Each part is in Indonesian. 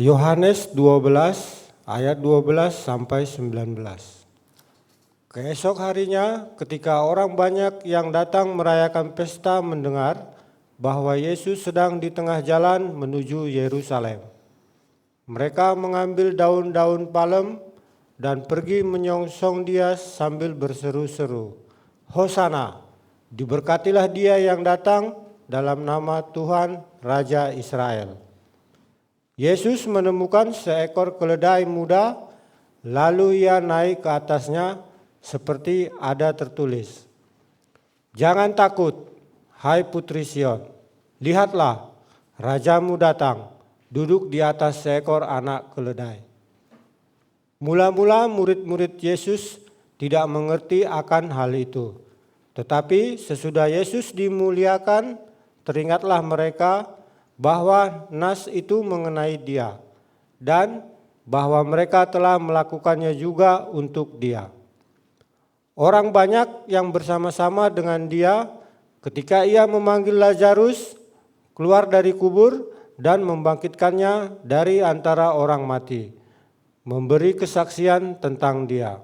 Yohanes 12 ayat 12 sampai 19. Keesok harinya ketika orang banyak yang datang merayakan pesta mendengar bahwa Yesus sedang di tengah jalan menuju Yerusalem, mereka mengambil daun-daun palem dan pergi menyongsong dia sambil berseru-seru, "Hosana, diberkatilah dia yang datang dalam nama Tuhan Raja Israel." Yesus menemukan seekor keledai muda, lalu ia naik ke atasnya seperti ada tertulis, "Jangan takut, hai putri Sion, lihatlah, rajamu datang, duduk di atas seekor anak keledai." Mula-mula murid-murid Yesus tidak mengerti akan hal itu. Tetapi sesudah Yesus dimuliakan, teringatlah mereka bahwa nas itu mengenai dia dan bahwa mereka telah melakukannya juga untuk dia. Orang banyak yang bersama-sama dengan dia ketika ia memanggil Lazarus keluar dari kubur dan membangkitkannya dari antara orang mati, memberi kesaksian tentang dia.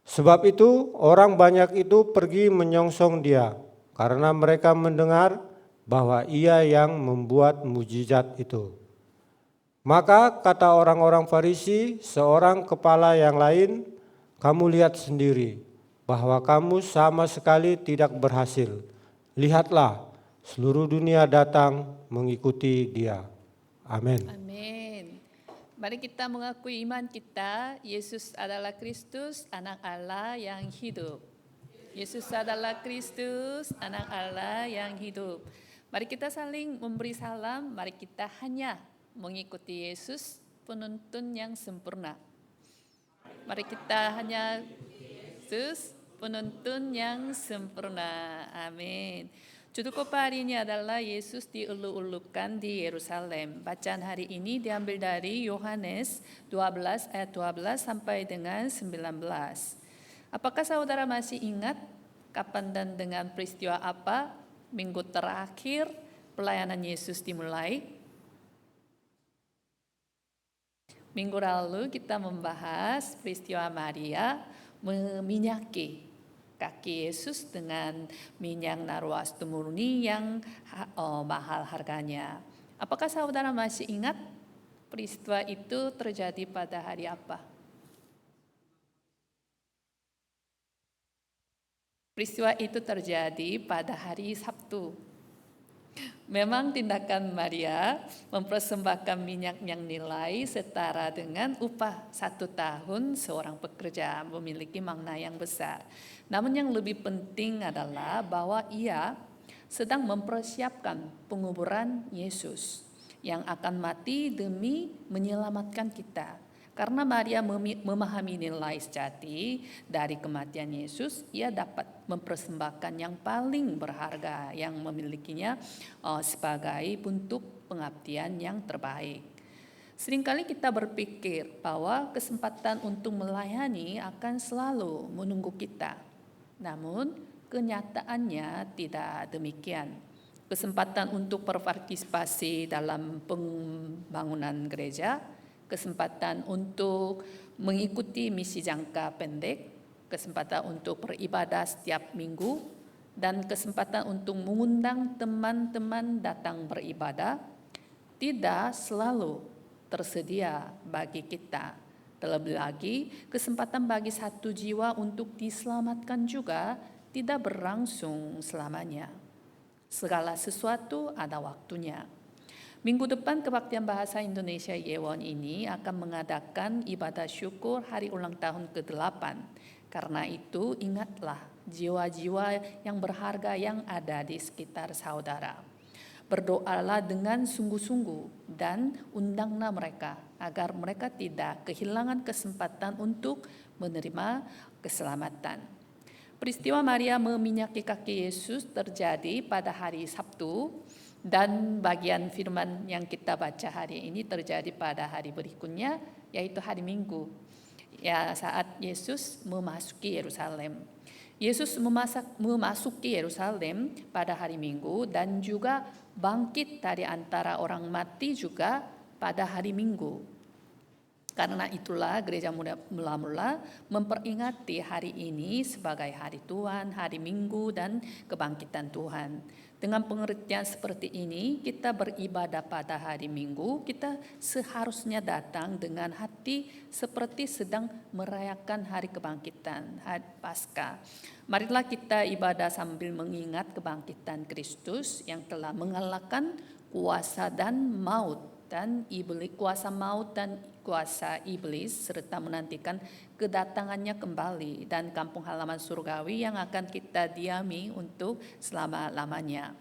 Sebab itu orang banyak itu pergi menyongsong dia karena mereka mendengar bahwa ia yang membuat mujizat itu. Maka kata orang-orang Farisi seorang kepala yang lain, "Kamu lihat sendiri bahwa kamu sama sekali tidak berhasil. Lihatlah, seluruh dunia datang mengikuti dia." Amin. Amin. Mari kita mengakui iman kita, Yesus adalah Kristus, anak Allah yang hidup. Yesus adalah Kristus, anak Allah yang hidup. Mari kita saling memberi salam, mari kita hanya mengikuti Yesus, penuntun yang sempurna. Mari kita hanya Yesus, penuntun yang sempurna. Amin. Judul khotbah hari ini adalah Yesus dieluk-elukkan di Yerusalem. Bacaan hari ini diambil dari Yohanes 12 ayat 12 sampai dengan 19. Apakah saudara masih ingat kapan dan dengan peristiwa apa minggu terakhir pelayanan Yesus dimulai? Minggu lalu kita membahas peristiwa Maria meminyaki kaki Yesus dengan minyak narwastu murni yang mahal harganya. Apakah saudara masih ingat peristiwa itu terjadi pada hari apa? Peristiwa itu terjadi pada hari Sabtu. Memang tindakan Maria mempersembahkan minyak yang nilai setara dengan upah 1 tahun seorang pekerja memiliki makna yang besar. Namun yang lebih penting adalah bahwa ia sedang mempersiapkan penguburan Yesus yang akan mati demi menyelamatkan kita. Karena Maria memahami nilai sejati dari kematian Yesus, ia dapat mempersembahkan yang paling berharga yang memilikinya sebagai bentuk pengabdian yang terbaik. Seringkali kita berpikir bahwa kesempatan untuk melayani akan selalu menunggu kita. Namun kenyataannya tidak demikian. Kesempatan untuk berpartisipasi dalam pembangunan gereja, kesempatan untuk mengikuti misi jangka pendek, kesempatan untuk beribadah setiap minggu, dan kesempatan untuk mengundang teman-teman datang beribadah tidak selalu tersedia bagi kita. Terlebih lagi, kesempatan bagi satu jiwa untuk diselamatkan juga tidak berlangsung selamanya. Segala sesuatu ada waktunya. Minggu depan Kebaktian Bahasa Indonesia Yewon ini akan mengadakan ibadah syukur hari ulang tahun ke-8. Karena itu ingatlah jiwa-jiwa yang berharga yang ada di sekitar saudara. Berdoalah dengan sungguh-sungguh dan undanglah mereka agar mereka tidak kehilangan kesempatan untuk menerima keselamatan. Peristiwa Maria meminyaki kaki Yesus terjadi pada hari Sabtu. Dan bagian firman yang kita baca hari ini terjadi pada hari berikutnya, yaitu hari Minggu. Ya, saat Yesus memasuki Yerusalem. Yesus memasuki Yerusalem pada hari Minggu dan juga bangkit dari antara orang mati juga pada hari Minggu. Karena itulah gereja mula-mula memperingati hari ini sebagai hari Tuhan, hari Minggu, dan kebangkitan Tuhan. Dengan pengertian seperti ini, kita beribadah pada hari Minggu, kita seharusnya datang dengan hati seperti sedang merayakan hari kebangkitan, hari Paskah. Marilah kita ibadah sambil mengingat kebangkitan Kristus yang telah mengalahkan kuasa dan maut dan iblis, kuasa maut dan kuasa iblis, serta menantikan kedatangannya kembali dan kampung halaman surgawi yang akan kita diami untuk selama-lamanya.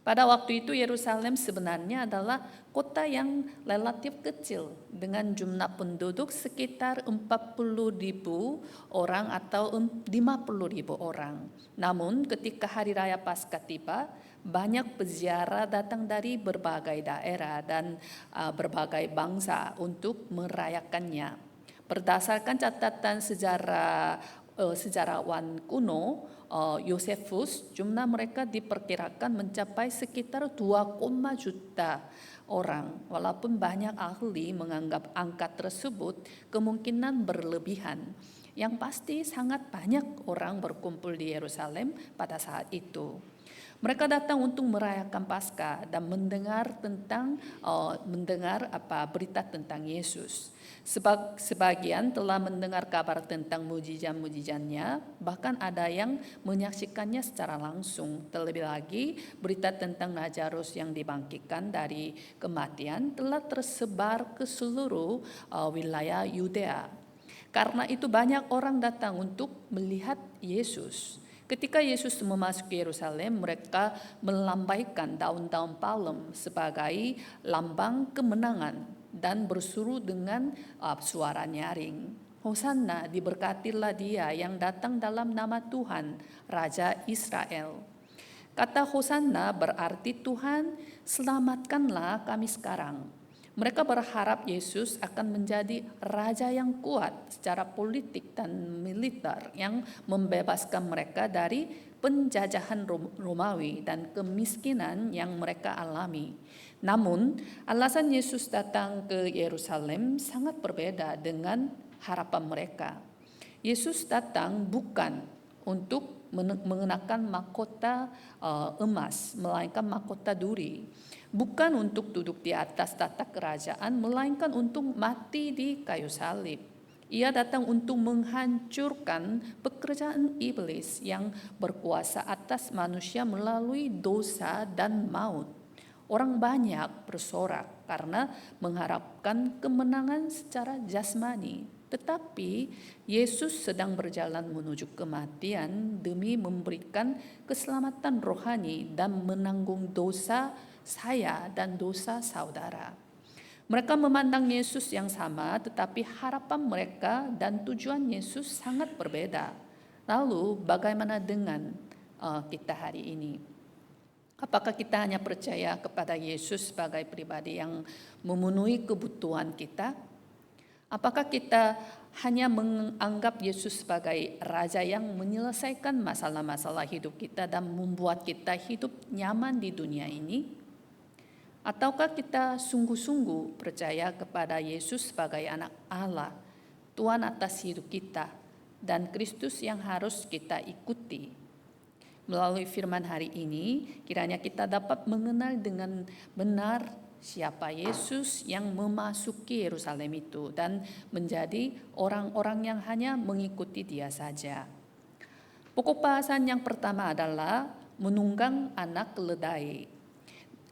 Pada waktu itu Yerusalem sebenarnya adalah kota yang relatif kecil dengan jumlah penduduk sekitar 40.000 orang atau 50.000 orang. Namun ketika hari raya Paskah tiba, banyak peziarah datang dari berbagai daerah dan berbagai bangsa untuk merayakannya. Berdasarkan catatan sejarawan kuno, Yosefus, jumlah mereka diperkirakan mencapai sekitar 2, juta orang. Walaupun banyak ahli menganggap angka tersebut kemungkinan berlebihan. Yang pasti sangat banyak orang berkumpul di Yerusalem pada saat itu. Mereka datang untuk merayakan Paskah dan mendengar berita tentang Yesus. Sebagian telah mendengar kabar tentang mujizat-mujizatnya, bahkan ada yang menyaksikannya secara langsung. Terlebih lagi, berita tentang Lazarus yang dibangkitkan dari kematian telah tersebar ke seluruh wilayah Yudea. Karena itu banyak orang datang untuk melihat Yesus. Ketika Yesus memasuki Yerusalem, mereka melambaikan daun-daun palem sebagai lambang kemenangan dan berseru dengan suara nyaring. Hosanna, diberkatilah dia yang datang dalam nama Tuhan, Raja Israel. Kata Hosanna berarti Tuhan, selamatkanlah kami sekarang. Mereka berharap Yesus akan menjadi raja yang kuat secara politik dan militer yang membebaskan mereka dari penjajahan Romawi dan kemiskinan yang mereka alami. Namun, alasan Yesus datang ke Yerusalem sangat berbeda dengan harapan mereka. Yesus datang bukan untuk mengenakan mahkota emas, melainkan mahkota duri. Bukan untuk duduk di atas tahta kerajaan, melainkan untuk mati di kayu salib. Ia datang untuk menghancurkan pekerjaan iblis yang berkuasa atas manusia melalui dosa dan maut. Orang banyak bersorak karena mengharapkan kemenangan secara jasmani. Tetapi Yesus sedang berjalan menuju kematian demi memberikan keselamatan rohani dan menanggung dosa saya dan dosa saudara. Mereka memandang Yesus yang sama, tetapi harapan mereka dan tujuan Yesus sangat berbeda. Lalu bagaimana dengan kita hari ini? Apakah kita hanya percaya kepada Yesus sebagai pribadi yang memenuhi kebutuhan kita? Apakah kita hanya menganggap Yesus sebagai raja yang menyelesaikan masalah-masalah hidup kita dan membuat kita hidup nyaman di dunia ini? Ataukah kita sungguh-sungguh percaya kepada Yesus sebagai anak Allah, Tuhan atas hidup kita, dan Kristus yang harus kita ikuti? Melalui firman hari ini, kiranya kita dapat mengenal dengan benar siapa Yesus yang memasuki Yerusalem itu dan menjadi orang-orang yang hanya mengikuti Dia saja. Pokok bahasan yang pertama adalah menunggang anak keledai.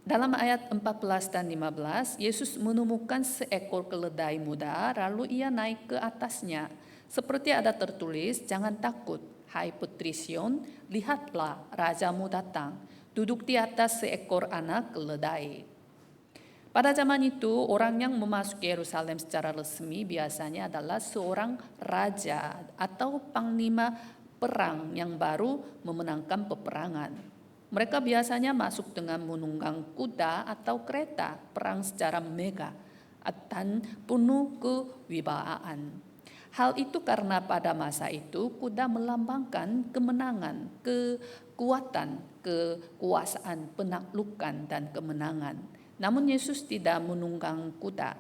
Dalam ayat 14 dan 15, Yesus menemukan seekor keledai muda, lalu ia naik ke atasnya. Seperti ada tertulis, jangan takut, hai putri Sion, lihatlah rajamu datang, duduk di atas seekor anak keledai. Pada zaman itu, orang yang memasuki Yerusalem secara resmi biasanya adalah seorang raja atau panglima perang yang baru memenangkan peperangan. Mereka biasanya masuk dengan menunggang kuda atau kereta perang secara megah dan penuh kewibawaan. Hal itu karena pada masa itu kuda melambangkan kemenangan, kekuatan, kekuasaan, penaklukan, dan kemenangan. Namun Yesus tidak menunggang kuda.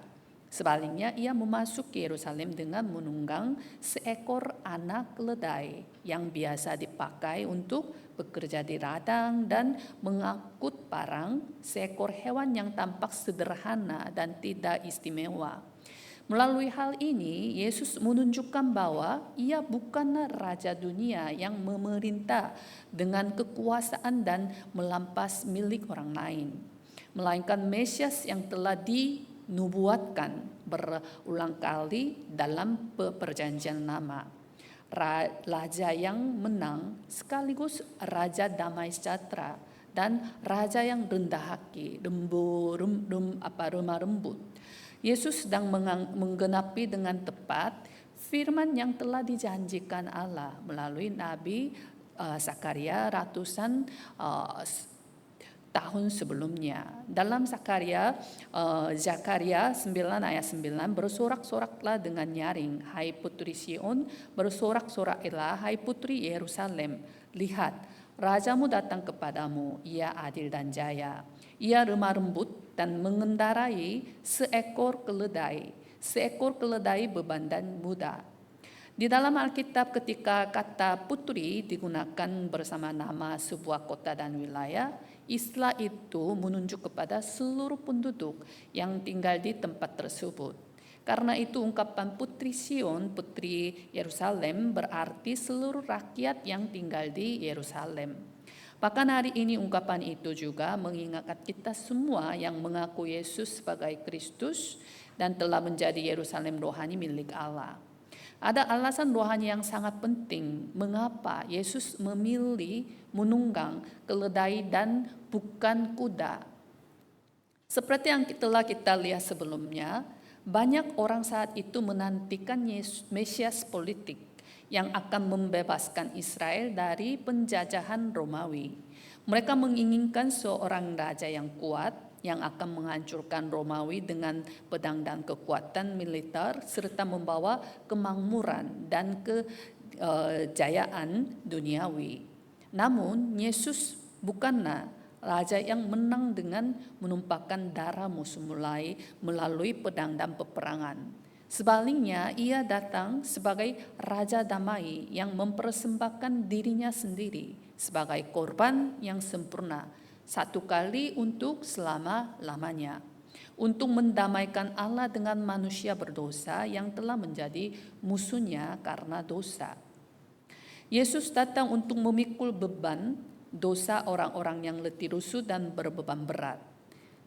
Sebaliknya ia memasuki Yerusalem dengan menunggang seekor anak keledai yang biasa dipakai untuk bekerja di ladang dan mengangkut barang, seekor hewan yang tampak sederhana dan tidak istimewa. Melalui hal ini, Yesus menunjukkan bahwa ia bukanlah raja dunia yang memerintah dengan kekuasaan dan melampas milik orang lain, melainkan Mesias yang telah dinubuatkan berulang kali dalam perjanjian lama. Raja yang menang sekaligus raja damai sejahtera dan raja yang rendah hati, lemah lembut. Yesus sedang menggenapi dengan tepat firman yang telah dijanjikan Allah melalui Nabi Zakaria ratusan tahun sebelumnya. Dalam Zakaria 9 ayat 9, bersorak-soraklah dengan nyaring, hai putri Sion, bersorak-soraklah, hai putri Yerusalem. Lihat, rajamu datang kepadamu, ia adil dan jaya. Ia lemah lembut dan mengendarai seekor keledai bebadan muda. Di dalam Alkitab, ketika kata putri digunakan bersama nama sebuah kota dan wilayah, istilah itu menunjuk kepada seluruh penduduk yang tinggal di tempat tersebut. Karena itu ungkapan putri Sion, putri Yerusalem berarti seluruh rakyat yang tinggal di Yerusalem. Bahkan hari ini ungkapan itu juga mengingatkan kita semua yang mengaku Yesus sebagai Kristus dan telah menjadi Yerusalem rohani milik Allah. Ada alasan rohani yang sangat penting mengapa Yesus memilih menunggang keledai dan bukan kuda. Seperti yang telah kita lihat sebelumnya, banyak orang saat itu menantikan Mesias politik yang akan membebaskan Israel dari penjajahan Romawi. Mereka menginginkan seorang raja yang kuat yang akan menghancurkan Romawi dengan pedang dan kekuatan militer serta membawa kemakmuran dan kejayaan duniawi. Namun Yesus bukanlah raja yang menang dengan menumpahkan darah musuh melalui pedang dan peperangan. Sebaliknya, ia datang sebagai raja damai yang mempersembahkan dirinya sendiri sebagai korban yang sempurna, satu kali untuk selama-lamanya, untuk mendamaikan Allah dengan manusia berdosa yang telah menjadi musuhnya karena dosa. Yesus datang untuk memikul beban dosa orang-orang yang letih lesu dan berbeban berat.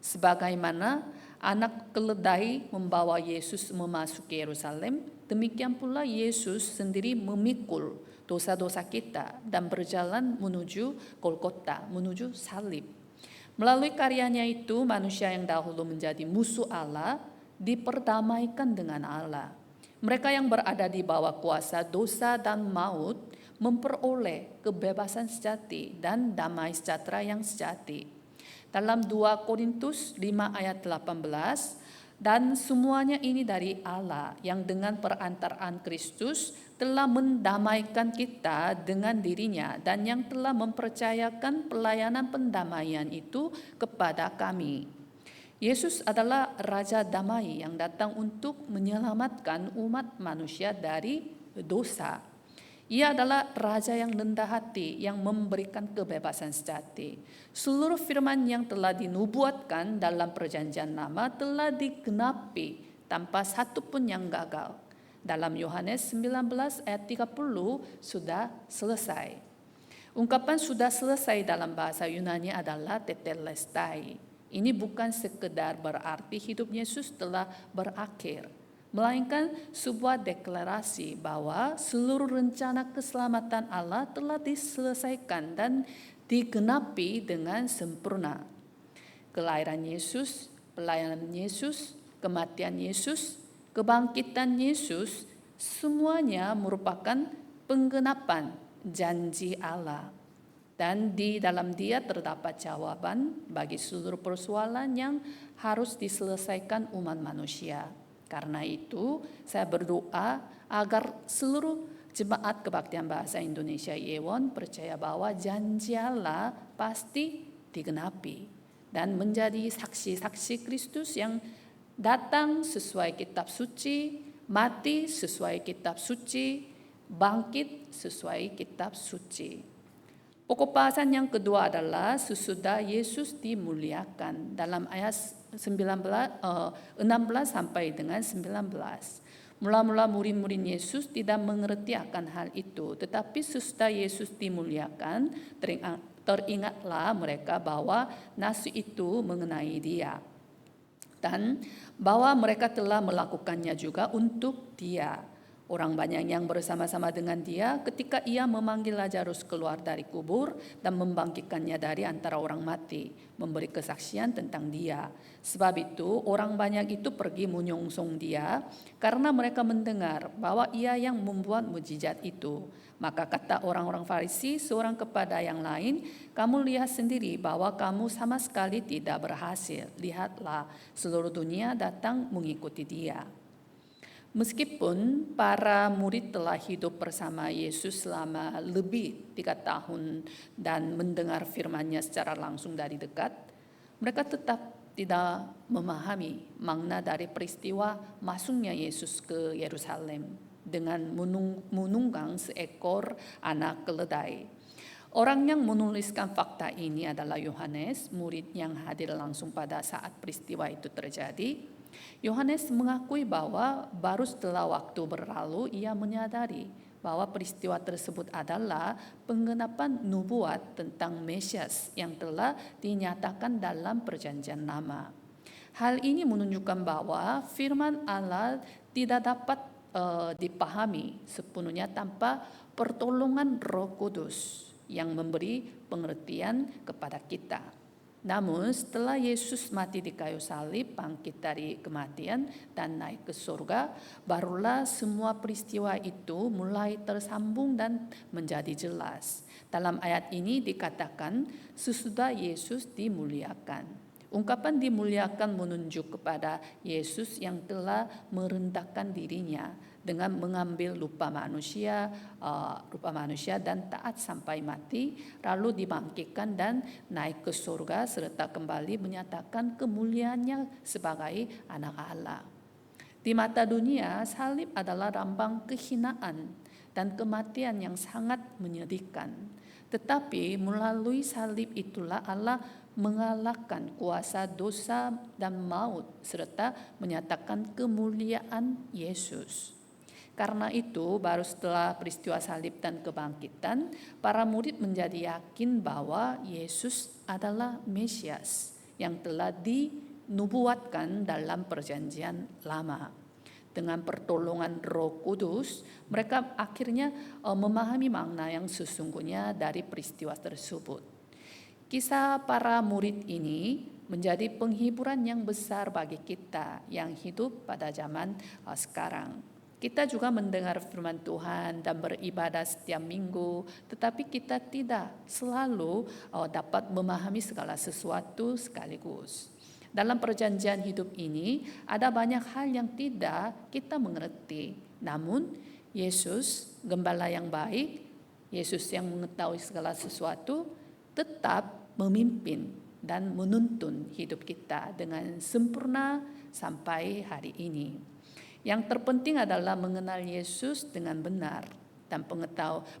Sebagaimana anak keledai membawa Yesus memasuki Yerusalem, demikian pula Yesus sendiri memikul dosa-dosa kita dan berjalan menuju Golgota, menuju salib. Melalui karyanya itu, manusia yang dahulu menjadi musuh Allah diperdamaikan dengan Allah. Mereka yang berada di bawah kuasa dosa dan maut memperoleh kebebasan sejati dan damai sejahtera yang sejati. Dalam 2 Korintus 5 ayat 18, dan semuanya ini dari Allah yang dengan perantaraan Kristus telah mendamaikan kita dengan dirinya dan yang telah mempercayakan pelayanan pendamaian itu kepada kami. Yesus adalah Raja Damai yang datang untuk menyelamatkan umat manusia dari dosa. Ia adalah Raja yang rendah hati yang memberikan kebebasan sejati. Seluruh firman yang telah dinubuatkan dalam perjanjian lama telah digenapi tanpa satu pun yang gagal. Dalam Yohanes 19 ayat 30 sudah selesai. Ungkapan sudah selesai dalam bahasa Yunani adalah tetelestai. Ini bukan sekedar berarti hidup Yesus telah berakhir, melainkan sebuah deklarasi bahwa seluruh rencana keselamatan Allah telah diselesaikan dan digenapi dengan sempurna. Kelahiran Yesus, pelayanan Yesus, kematian Yesus, kebangkitan Yesus, semuanya merupakan penggenapan janji Allah. Dan di dalam Dia terdapat jawaban bagi seluruh persoalan yang harus diselesaikan umat manusia. Karena itu, saya berdoa agar seluruh Jemaat Kebaktian Bahasa Indonesia Yewon percaya bahwa janji Allah pasti digenapi. dan menjadi saksi-saksi Kristus yang datang sesuai kitab suci, mati sesuai kitab suci, bangkit sesuai kitab suci. Pokok bahasan yang kedua adalah sesudah Yesus dimuliakan dalam ayat 16 sampai dengan 19. Mula-mula murid-murid Yesus tidak mengerti akan hal itu, tetapi sesudah Yesus dimuliakan, teringatlah mereka bahwa nas itu mengenai Dia, dan bahwa mereka telah melakukannya juga untuk Dia. Orang banyak yang bersama-sama dengan Dia ketika Ia memanggil Lazarus keluar dari kubur dan membangkitkannya dari antara orang mati, memberi kesaksian tentang Dia. Sebab itu orang banyak itu pergi menyongsong Dia karena mereka mendengar bahwa Ia yang membuat mukjizat itu. Maka kata orang-orang Farisi seorang kepada yang lain, "Kamu lihat sendiri bahwa kamu sama sekali tidak berhasil. Lihatlah, seluruh dunia datang mengikuti Dia." Meskipun para murid telah hidup bersama Yesus selama lebih 3 tahun dan mendengar firman-Nya secara langsung dari dekat, mereka tetap tidak memahami makna dari peristiwa masuknya Yesus ke Yerusalem dengan menunggang seekor anak keledai. Orang yang menuliskan fakta ini adalah Yohanes, murid yang hadir langsung pada saat peristiwa itu terjadi. Yohanes mengakui bahwa baru setelah waktu berlalu ia menyadari bahwa peristiwa tersebut adalah penggenapan nubuat tentang Mesias yang telah dinyatakan dalam Perjanjian Lama. Hal ini menunjukkan bahwa firman Allah tidak dapat dipahami sepenuhnya tanpa pertolongan Roh Kudus yang memberi pengertian kepada kita. Namun setelah Yesus mati di kayu salib, bangkit dari kematian dan naik ke surga, barulah semua peristiwa itu mulai tersambung dan menjadi jelas. Dalam ayat ini dikatakan sesudah Yesus dimuliakan. Ungkapan dimuliakan menunjuk kepada Yesus yang telah merendahkan dirinya dengan mengambil rupa manusia dan taat sampai mati, lalu dibangkitkan dan naik ke surga serta kembali menyatakan kemuliaannya sebagai anak Allah. Di mata dunia, salib adalah lambang kehinaan dan kematian yang sangat menyedihkan. Tetapi melalui salib itulah Allah mengalahkan kuasa dosa dan maut serta menyatakan kemuliaan Yesus. Karena itu, baru setelah peristiwa salib dan kebangkitan, para murid menjadi yakin bahwa Yesus adalah Mesias yang telah dinubuatkan dalam Perjanjian Lama. Dengan pertolongan Roh Kudus, mereka akhirnya memahami makna yang sesungguhnya dari peristiwa tersebut. Kisah para murid ini menjadi penghiburan yang besar bagi kita yang hidup pada zaman sekarang. Kita juga mendengar firman Tuhan dan beribadah setiap minggu, tetapi kita tidak selalu dapat memahami segala sesuatu sekaligus. Dalam perjanjian hidup ini ada banyak hal yang tidak kita mengerti. Namun Yesus, gembala yang baik, Yesus yang mengetahui segala sesuatu, tetap memimpin dan menuntun hidup kita dengan sempurna sampai hari ini. Yang terpenting adalah mengenal Yesus dengan benar, dan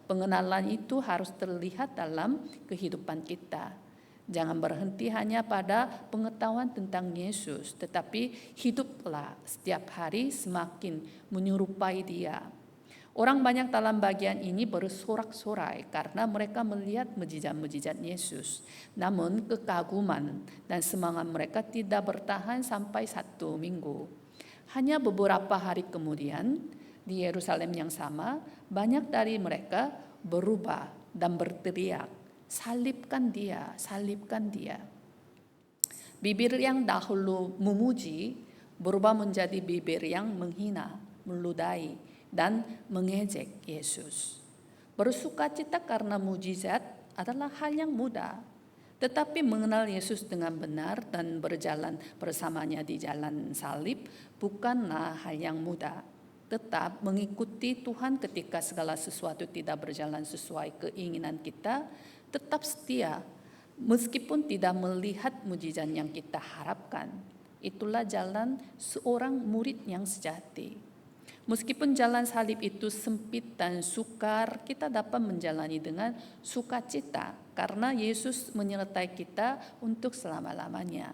pengenalan itu harus terlihat dalam kehidupan kita. Jangan berhenti hanya pada pengetahuan tentang Yesus, tetapi hiduplah setiap hari semakin menyerupai Dia. Orang banyak dalam bagian ini bersorak-sorai karena mereka melihat mukjizat-mukjizat Yesus. Namun kekaguman dan semangat mereka tidak bertahan sampai 1 minggu. Hanya beberapa hari kemudian, di Yerusalem yang sama, banyak dari mereka berubah dan berteriak, "Salibkan Dia, salibkan Dia." Bibir yang dahulu memuji berubah menjadi bibir yang menghina, meludahi, dan mengejek Yesus. Bersukacita karena mukjizat adalah hal yang mudah. Tetapi mengenal Yesus dengan benar dan berjalan bersamanya di jalan salib bukanlah hal yang mudah. Tetap mengikuti Tuhan ketika segala sesuatu tidak berjalan sesuai keinginan kita, tetap setia Meskipun tidak melihat mujizat yang kita harapkan, itulah jalan seorang murid yang sejati. Meskipun jalan salib itu sempit dan sukar, kita dapat menjalani dengan sukacita karena Yesus menyertai kita untuk selama-lamanya.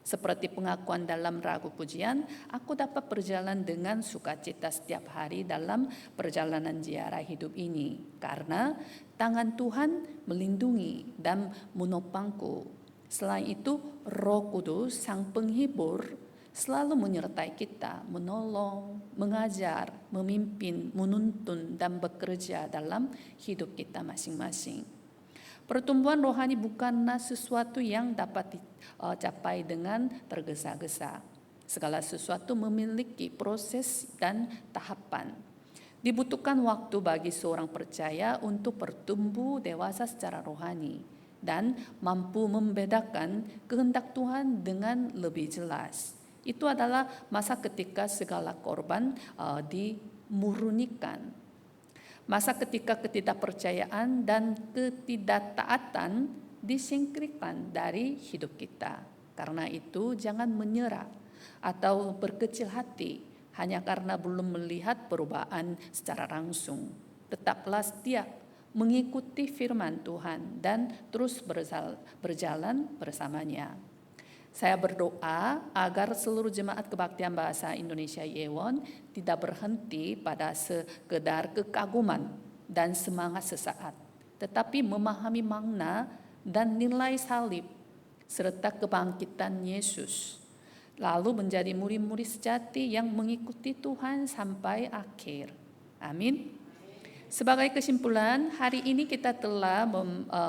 Seperti pengakuan dalam lagu pujian, aku dapat berjalan dengan sukacita setiap hari dalam perjalanan ziarah hidup ini. Karena tangan Tuhan melindungi dan menopangku. Selain itu, Roh Kudus, Sang Penghibur, selalu menyertai kita, menolong, mengajar, memimpin, menuntun, dan bekerja dalam hidup kita masing-masing. Pertumbuhan rohani bukanlah sesuatu yang dapat dicapai dengan tergesa-gesa. Segala sesuatu memiliki proses dan tahapan. Dibutuhkan waktu bagi seorang percaya untuk bertumbuh dewasa secara rohani dan mampu membedakan kehendak Tuhan dengan lebih jelas. Itu adalah masa ketika segala korban dimurnikan. Masa ketika ketidakpercayaan dan ketidaktaatan disingkirkan dari hidup kita. Karena itu jangan menyerah atau berkecil hati hanya karena belum melihat perubahan secara langsung. Tetaplah setia mengikuti firman Tuhan dan terus berjalan bersamanya. Saya berdoa agar seluruh jemaat kebaktian bahasa Indonesia Yewon tidak berhenti pada sekedar kekaguman dan semangat sesaat, tetapi memahami makna dan nilai salib serta kebangkitan Yesus, lalu menjadi murid-murid sejati yang mengikuti Tuhan sampai akhir. Amin. Sebagai kesimpulan, hari ini kita telah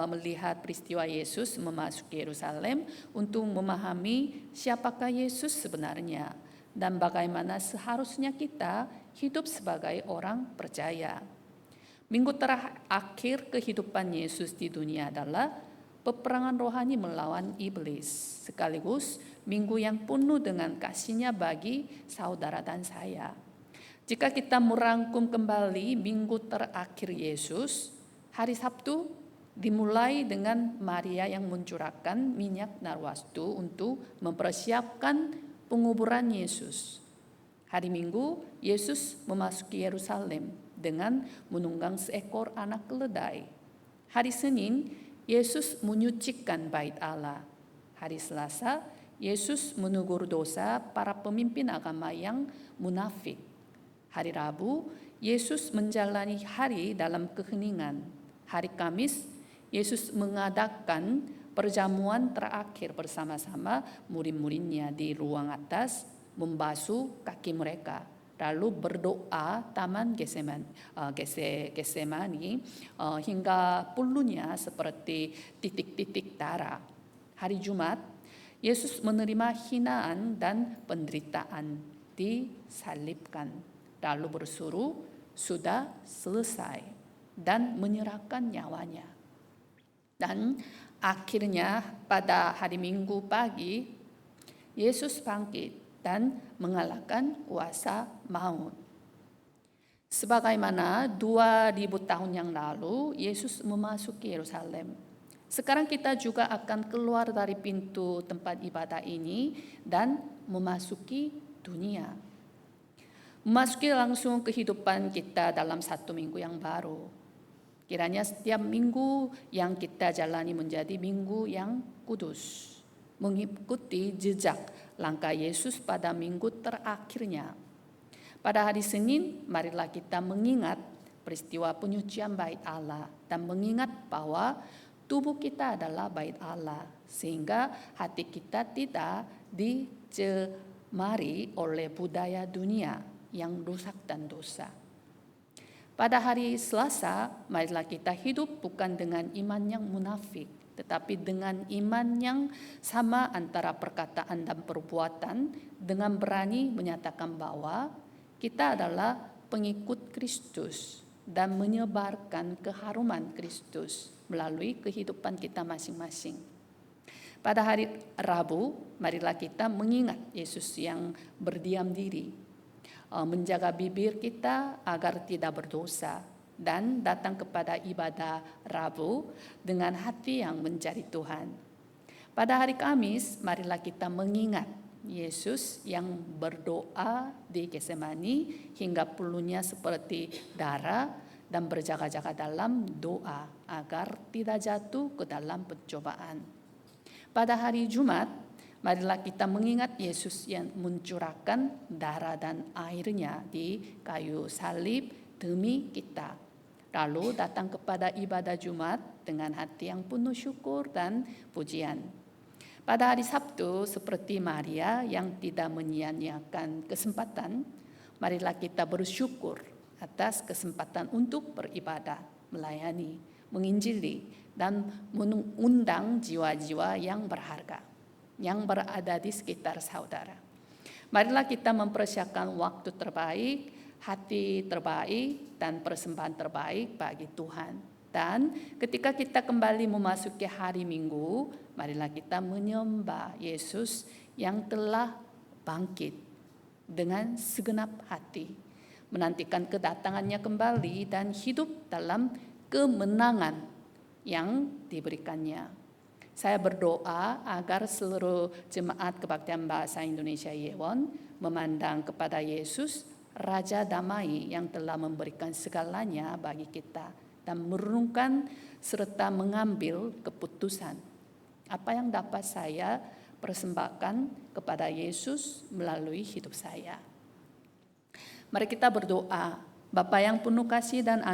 melihat peristiwa Yesus memasuki Yerusalem untuk memahami siapakah Yesus sebenarnya dan bagaimana seharusnya kita hidup sebagai orang percaya. Minggu terakhir kehidupan Yesus di dunia adalah peperangan rohani melawan iblis, sekaligus minggu yang penuh dengan kasih-Nya bagi saudara dan saya. Jika kita merangkum kembali minggu terakhir Yesus, hari Sabtu dimulai dengan Maria yang mencurahkan minyak narwastu untuk mempersiapkan penguburan Yesus. Hari Minggu, Yesus memasuki Yerusalem dengan menunggang seekor anak keledai. Hari Senin, Yesus menyucikan bait Allah. Hari Selasa, Yesus menegur dosa para pemimpin agama yang munafik. Hari Rabu, Yesus menjalani hari dalam keheningan. Hari Kamis, Yesus mengadakan perjamuan terakhir bersama-sama murid-muridnya di ruang atas, membasuh kaki mereka, lalu berdoa taman Getsemani hingga puluhnya seperti titik-titik darah. Hari Jumat, Yesus menerima hinaan dan penderitaan, disalibkan. Lalu bersuruh, sudah selesai, dan menyerahkan nyawanya. Dan akhirnya pada hari Minggu pagi, Yesus bangkit dan mengalahkan kuasa maut. Sebagaimana 2000 tahun yang lalu, Yesus memasuki Yerusalem. Sekarang kita juga akan keluar dari pintu tempat ibadah ini dan memasuki dunia. Memasuki langsung kehidupan kita dalam satu minggu yang baru. Kiranya setiap minggu yang kita jalani menjadi minggu yang kudus, mengikuti jejak langkah Yesus pada minggu terakhirnya. Pada hari Senin, marilah kita mengingat peristiwa penyucian bait Allah dan mengingat bahwa tubuh kita adalah bait Allah, sehingga hati kita tidak dicemari oleh budaya dunia yang rusak dan dosa. Pada hari Selasa, marilah kita hidup bukan dengan iman yang munafik, tetapi dengan iman yang sama antara perkataan dan perbuatan, dengan berani menyatakan bahwa kita adalah pengikut Kristus dan menyebarkan keharuman Kristus melalui kehidupan kita masing-masing. Pada hari Rabu, marilah kita mengingat Yesus yang berdiam diri, menjaga bibir kita agar tidak berdosa, dan datang kepada ibadah Rabu dengan hati yang mencari Tuhan. Pada hari Kamis, marilah kita mengingat Yesus yang berdoa di Getsemani hingga puluhnya seperti darah dan berjaga-jaga dalam doa agar tidak jatuh ke dalam pencobaan. Pada hari Jumat, marilah kita mengingat Yesus yang mencurahkan darah dan airnya di kayu salib demi kita. Lalu datang kepada ibadah Jumat dengan hati yang penuh syukur dan pujian. Pada hari Sabtu, seperti Maria yang tidak menyia-nyiakan kesempatan, marilah kita bersyukur atas kesempatan untuk beribadah, melayani, menginjili, dan mengundang jiwa-jiwa yang berharga yang berada di sekitar saudara. Marilah kita mempersiapkan waktu terbaik, hati terbaik, dan persembahan terbaik bagi Tuhan. Dan ketika kita kembali memasuki hari Minggu, marilah kita menyembah Yesus yang telah bangkit dengan segenap hati, menantikan kedatangannya kembali dan hidup dalam kemenangan yang diberikannya. Saya berdoa agar seluruh jemaat kebaktian bahasa Indonesia Yewon memandang kepada Yesus, Raja Damai yang telah memberikan segalanya bagi kita, dan merenungkan serta mengambil keputusan. Apa yang dapat saya persembahkan kepada Yesus melalui hidup saya. Mari kita berdoa. Bapa yang penuh kasih dan